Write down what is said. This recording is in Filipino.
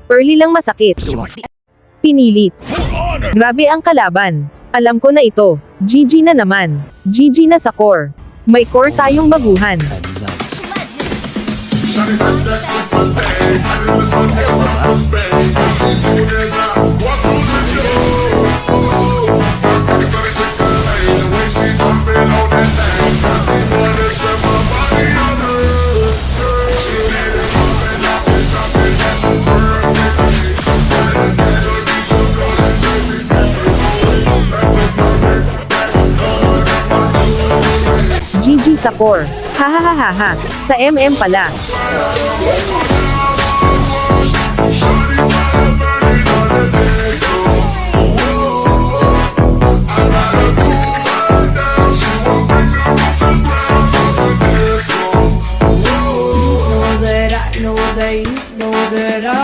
Early lang masakit. Pinilit. Grabe ang kalaban. Alam ko na ito. GG na naman. GG na sa core. May core tayong baguhan. GG sa core. Hahaha. Sa MM pala.